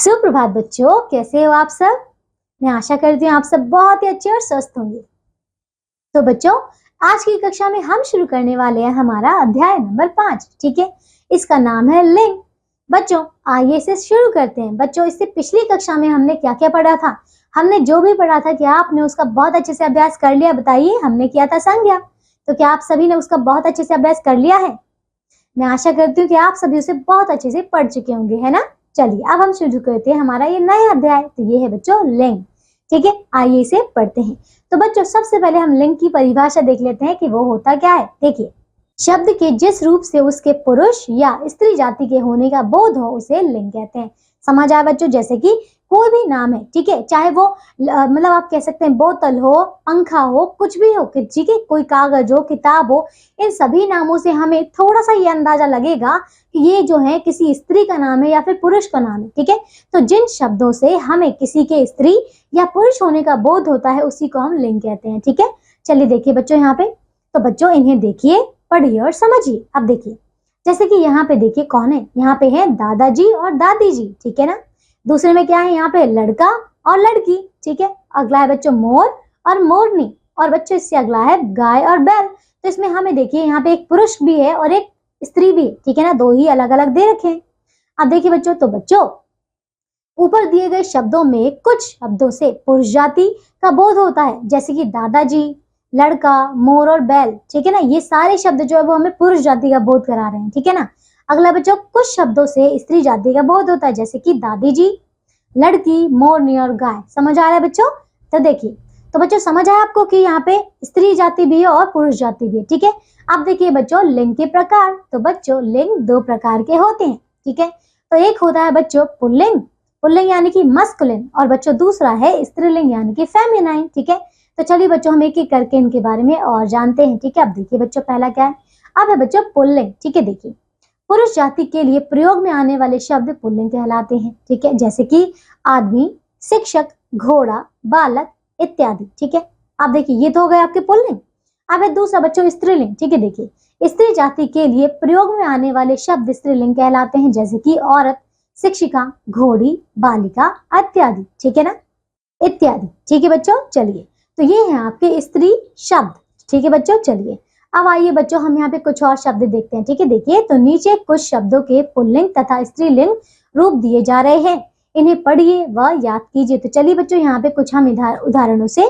सुप्रभात बच्चों, कैसे हो आप सब। मैं आशा करती हूँ आप सब बहुत ही अच्छे और स्वस्थ होंगे। तो बच्चों, आज की कक्षा में हम शुरू करने वाले हैं हमारा अध्याय नंबर 5। ठीक है, इसका नाम है लिंग। बच्चों, आइए इसे शुरू करते हैं। बच्चों, इससे पिछली कक्षा में हमने क्या क्या पढ़ा था? हमने जो भी पढ़ा था, क्या आपने उसका बहुत अच्छे से अभ्यास कर लिया? बताइए। हमने किया था संज्ञा, तो क्या आप सभी ने उसका बहुत अच्छे से अभ्यास कर लिया है? मैं आशा करती हूँ कि आप सभी उसे बहुत अच्छे से पढ़ चुके होंगे, है ना। चलिए अब हम शुरू करते हैं हमारा ये नया अध्याय। तो ये है बच्चों लिंग। ठीक है, आइए इसे पढ़ते हैं। तो बच्चों, सबसे पहले हम लिंग की परिभाषा देख लेते हैं कि वो होता क्या है। देखिए, शब्द के जिस रूप से उसके पुरुष या स्त्री जाति के होने का बोध हो उसे लिंग कहते हैं। समझ आया बच्चों? जैसे कि कोई भी नाम है, ठीक है, चाहे वो मतलब आप कह सकते हैं बोतल हो, पंखा हो, कुछ भी हो, ठीक है, कोई कागज हो, किताब हो, इन सभी नामों से हमें थोड़ा सा ये अंदाजा लगेगा कि ये जो है किसी स्त्री का नाम है या फिर पुरुष का नाम है। ठीक है, तो जिन शब्दों से हमें किसी के स्त्री या पुरुष होने का बोध होता है उसी को हम लिंग कहते हैं। ठीक है, चलिए देखिए बच्चों यहाँ पे। तो बच्चों इन्हें देखिए, पढ़िए और समझिए। अब देखिए, जैसे कि यहाँ पे देखिए कौन है, यहाँ पे है दादाजी और दादी जी। ठीक है ना। दूसरे में क्या है, यहाँ पे लड़का और लड़की। ठीक है, अगला है बच्चों मोर और मोरनी, और बच्चों इससे अगला है गाय और बैल। तो इसमें हमें देखिए यहाँ पे एक पुरुष भी है और एक स्त्री भी है। ठीक है ना, दो ही अलग अलग दे रखे हैं। अब देखिए बच्चों, तो बच्चों ऊपर दिए गए शब्दों में कुछ शब्दों से पुरुष जाति का बोध होता है, जैसे कि दादाजी, लड़का, मोर और बैल। ठीक है ना, ये सारे शब्द जो है वो हमें पुरुष जाति का बोध करा रहे हैं। ठीक है ना। अगला बच्चों, कुछ शब्दों से स्त्री जाति का बोध होता है, जैसे कि दादी जी, लड़की, मोरनी और गाय। समझ आ रहा है बच्चों? तो देखिए, तो बच्चों समझ आया आपको कि यहाँ पे स्त्री जाति भी है और पुरुष जाति भी है। ठीक है, अब देखिए बच्चों लिंग के प्रकार। तो बच्चों लिंग दो प्रकार के होते हैं। ठीक है, तो एक होता है बच्चों पुल्लिंग, पुल्लिंग यानी कि मस्कुलिन, और बच्चों दूसरा है स्त्रीलिंग यानी कि फेमिनाइन। ठीक है, तो चलिए बच्चों हम एक एक करके इनके बारे में और जानते हैं। ठीक है, अब देखिए बच्चों पहला क्या है, अब है बच्चों पुल्लिंग। ठीक है, देखिए पुरुष जाति के लिए प्रयोग में आने वाले शब्द पुल्लिंग कहलाते हैं। ठीक है, जैसे कि आदमी, शिक्षक, घोड़ा, बालक इत्यादि। ठीक है, अब देखिए ये तो हो गए आपके पुल्लिंग। अब है दूसरा बच्चों स्त्रीलिंग। ठीक है, देखिए स्त्री जाति के लिए प्रयोग में आने वाले शब्द स्त्रीलिंग कहलाते हैं, जैसे कि औरत, शिक्षिका, घोड़ी, बालिका इत्यादि। ठीक है ना, इत्यादि। ठीक है बच्चों, चलिए तो ये है आपके स्त्री शब्द। ठीक है बच्चों, चलिए अब आइए बच्चों हम यहाँ पे कुछ और शब्द देखते हैं। ठीक है, देखिए तो नीचे कुछ शब्दों के पुल्लिंग तथा स्त्रीलिंग रूप दिए जा रहे हैं, इन्हें पढ़िए व याद कीजिए। तो चलिए बच्चों यहाँ पे कुछ हम उदाहरणों से,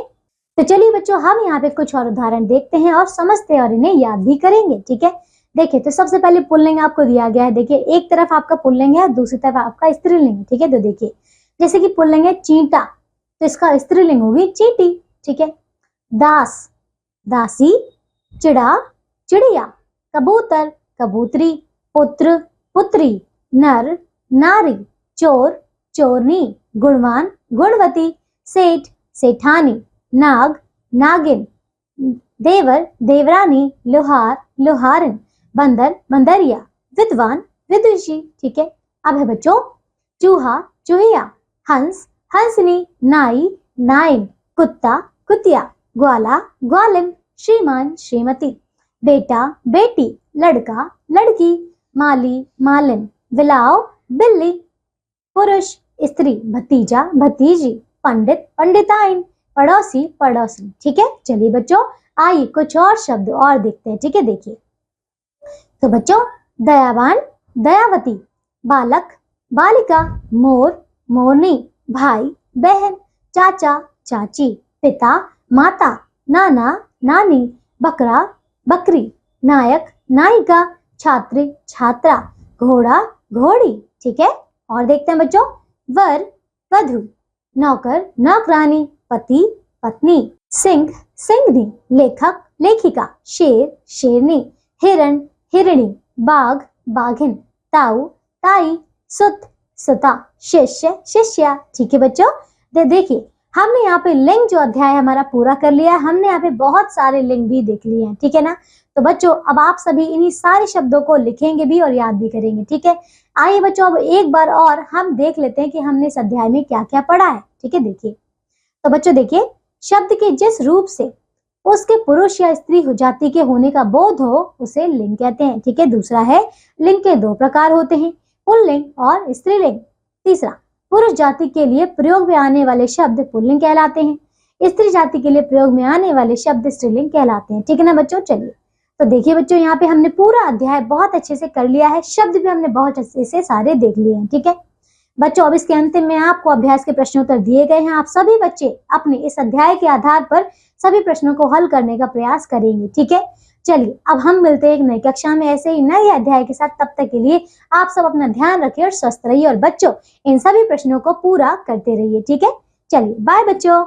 तो चलिए बच्चों हम यहाँ पे कुछ और उदाहरण देखते हैं और समझते हैं और इन्हें याद भी करेंगे। ठीक है, देखिए तो सबसे पहले पुल्लिंग आपको दिया गया है। देखिए एक तरफ आपका पुल्लिंग है, दूसरी तरफ आपका स्त्रीलिंग है। ठीक है, तो देखिए जैसे कि पुल्लिंग है चींटा, तो इसका स्त्रीलिंग होगी चींटी। ठीक है, दास, दासी, चिड़ा, चिड़िया, कबूतर, कबूतरी, पुत्र, पुत्री, नर, नारी, चोर, चोरनी, गुणवान, गुणवती, सेठ, सेठानी, नाग, नागिन, देवर, देवरानी, लोहार, लोहारिन, बंदर, बंदरिया, विद्वान, विदुषी। ठीक है, अब है बच्चों चूहा, चूहिया, हंस, हंसनी, नाई, नाइन, कुत्ता, कुतिया, ग्वाला, ग्वालिन, श्रीमान, श्रीमती, बेटा, बेटी, लड़का, लड़की, माली, मालिन, बिलाव, बिल्ली, पुरुष, स्त्री, भतीजा, भतीजी, पंडित, पंडिताइन, पड़ोसी, पड़ोसी। ठीक है, चलिए बच्चों आइए कुछ और शब्द और देखते हैं। ठीक है, देखिए तो बच्चों दयावान, दयावती, बालक, बालिका, मोर, मोरनी, भाई, बहन, चाचा, चाची, पिता, माता, नाना, नानी, बकरा, बकरी, नायक, नायिका, छात्र, छात्रा, घोड़ा, घोड़ी। ठीक है, और देखते हैं बच्चों वर, वधु, नौकर, नौकरानी, पति, पत्नी, सिंह, सिंघनी, लेखक, लेखिका, शेर, शेरनी, हिरण, हिरणी, बाघ, बाघिन, ताऊ, ताई, सुत, सुता, शिष्य, शिष्या। ठीक है बच्चों, देखिए हमने यहाँ पे लिंग जो अध्याय हमारा पूरा कर लिया है। हमने यहाँ पे बहुत सारे लिंग भी देख लिए हैं। ठीक है ना, तो बच्चों अब आप सभी इन्हीं सारे शब्दों को लिखेंगे भी और याद भी करेंगे। ठीक है, आइए बच्चों अब एक बार और हम देख लेते हैं कि हमने इस अध्याय में क्या क्या पढ़ा है। ठीक है, देखिए तो बच्चों देखिए शब्द के जिस रूप से उसके पुरुष या स्त्री जाति के होने का बोध हो उसे लिंग कहते हैं। ठीक है, दूसरा है लिंग के दो प्रकार होते हैं, पुल्लिंग और स्त्रीलिंग। तीसरा पुरुष जाति के लिए प्रयोग में आने वाले शब्द पुल्लिंग कहलाते हैं। स्त्री जाति के लिए प्रयोग में आने वाले शब्द स्त्रीलिंग कहलाते हैं। ठीक है ना बच्चों। चलिए तो देखिए बच्चों, यहाँ पे हमने पूरा अध्याय बहुत अच्छे से कर लिया है, शब्द भी हमने बहुत अच्छे से सारे देख लिए हैं। ठीक है बच्चों, अब इसके अंतिम में आपको अभ्यास के प्रश्नोत्तर दिए गए हैं। आप सभी बच्चे अपने इस अध्याय के आधार पर सभी प्रश्नों को हल करने का प्रयास करेंगे। ठीक है, चलिए अब हम मिलते हैं एक नई कक्षा में ऐसे ही नए अध्याय के साथ। तब तक के लिए आप सब अपना ध्यान रखिए और स्वस्थ रहिए, और बच्चों इन सभी प्रश्नों को पूरा करते रहिए। ठीक है, चलिए बाय बच्चों।